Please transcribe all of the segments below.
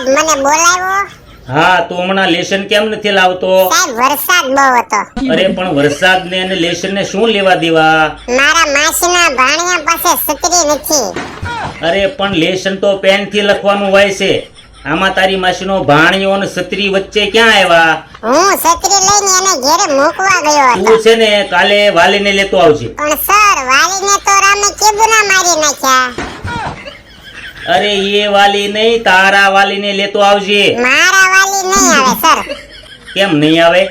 સાહેબ મને બોલાવ્યો. હા તો હમણાં લેશન કેમ નથી લાવતો? સાહેબ વરસાદ બહુ હતો. અરે પણ વરસાદ ને અને લેશન ને શું લેવા દેવા? મારા માસીના ભાણિયા પાસે છત્રી નથી. અરે પણ લેશન તો પેન થી લખવાનું હોય છે. આમાં તારી માસીનો ભાણિયો અને છત્રી વચ્ચે ક્યાં આવ્યા? હું છત્રી લઈને એને ઘરે મૂકવા ગયો હતો. તું છે ને કાલે વાલીને લેતો આવજે. પણ સર વાલીને તો રામે કેબુના મારી નાખ્યા. અરે એ વાલી નહીં, તારા વાલીને લેતો આવજે. મારા વાલી નહીં આવે સર. કેમ નહીં આવે?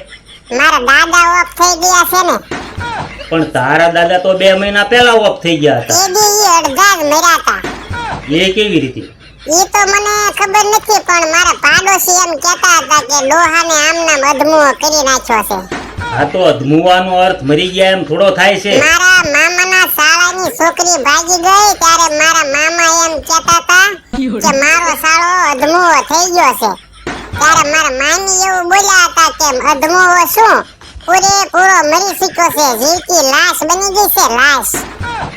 મારા દાદા ઓફ થઈ ગયા છે ને. પણ તારા દાદા તો 2 મહિના પહેલા ઓફ થઈ ગયા હતા. એ દી ઈ અડધા જ મર્યા હતા. એ કેવી રીતે? ઈ તો મને ખબર નથી, પણ મારા પાડોશી એમ કહેતા હતા કે ડોહાને આમનામ અધમુઓ કરી નાખ્યો છે. આ તો અધમુવાનો અર્થ મરી ગયા એમ થોડો થાય છે. મારા મામાના શાળાની છોકરી ભાગી ગઈ ત્યારે મારા મામા એમ કહેતા હતા કે મારો શાળો અધમુઓ થઈ ગયો છે. ત્યારે મારા મામી એવું બોલ્યા હતા કે અધમુઓ શું, પૂરેપૂરો મરી શક્યો છે, જીવતી લાશ બની ગઈ છે, લાશ.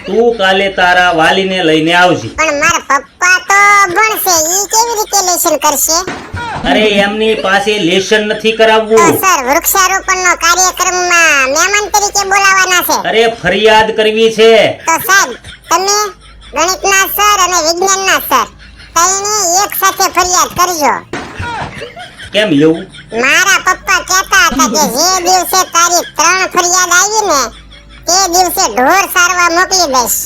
તું કાલે તારા વાલીને લઈને આવજે. પણ મારા પપ્પા તો ભણશે, ઈ કેવી રીતે લેશન કરશે? અરે એમની પાસે લેશન નથી તો કરાવવું. સર વૃક્ષારોપણનો કાર્યક્રમમાં મહેમાન તરીકે બોલાવાના છે. અરે ફરિયાદ કરવી છે. તો સાહેબ તમે ગણિતના સર અને વિજ્ઞાનના સર ત્રણે એક સાથે ફરિયાદ કરજો. કેમ એવું? મારા પપ્પા કહેતા હતા કે જે દિવસે તારી 3 ફરિયાદ આવી ને તે દિવસે ઢોર સારવા મોકલી દઈશ.